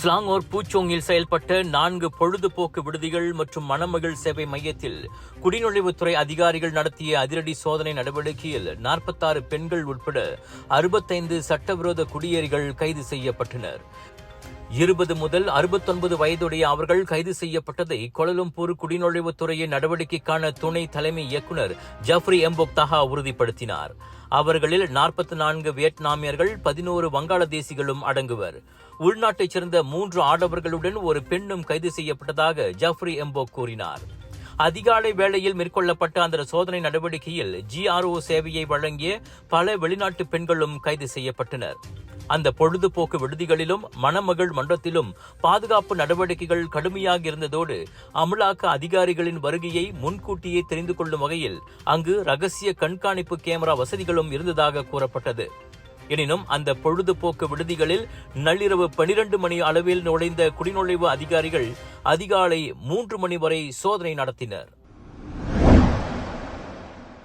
Selangor பூச்சோங்கில் செயல்பட்ட 4 பொழுதுபோக்கு விடுதிகள் மற்றும் மணமகள் சேவை மையத்தில் குடிநுழைவுத்துறை அதிகாரிகள் நடத்திய அதிரடி சோதனை நடவடிக்கையில் 46 பெண்கள் உட்பட 65 சட்டவிரோத குடியேறிகள் கைது செய்யப்பட்டனர். 20 முதல் 69 வயதுடைய அவர்கள் கைது செய்யப்பட்டதை கோலாலம்பூர் குடிநுழைவுத்துறையின் நடவடிக்கைக்கான துணை தலைமை இயக்குநர் ஜஃப்ரி எம்போக் தஹா உறுதிப்படுத்தினார். அவர்களில் 44 வியட்நாமியர்கள் 11 வங்காளதேசிகளும் அடங்குவர். உள்நாட்டைச் சேர்ந்த 3 ஆடவர்களுடன் ஒரு பெண்ணும் கைது செய்யப்பட்டதாக ஜஃப்ரி எம்போக் கூறினார். அதிகாலை வேளையில் மேற்கொள்ளப்பட்ட அந்த சோதனை நடவடிக்கையில் GRO சேவையை வழங்கிய பல வெளிநாட்டு பெண்களும் கைது செய்யப்பட்டனர். அந்த பொழுதுபோக்கு விடுதிகளிலும் மணமகள் மன்றத்திலும் பாதுகாப்பு நடவடிக்கைகள் கடுமையாக இருந்ததோடு அமலாக்க அதிகாரிகளின் வருகையை முன்கூட்டியே தெரிந்து கொள்ளும் வகையில் அங்கு ரகசிய கண்காணிப்பு கேமரா வசதிகளும் இருந்ததாக கூறப்பட்டது. எனினும் அந்த பொழுதுபோக்கு விடுதிகளில் நள்ளிரவு 12 மணி அளவில் நுழைந்த குடிநுழைவு அதிகாரிகள் அதிகாலை 3 மணி வரை சோதனை நடத்தினர்.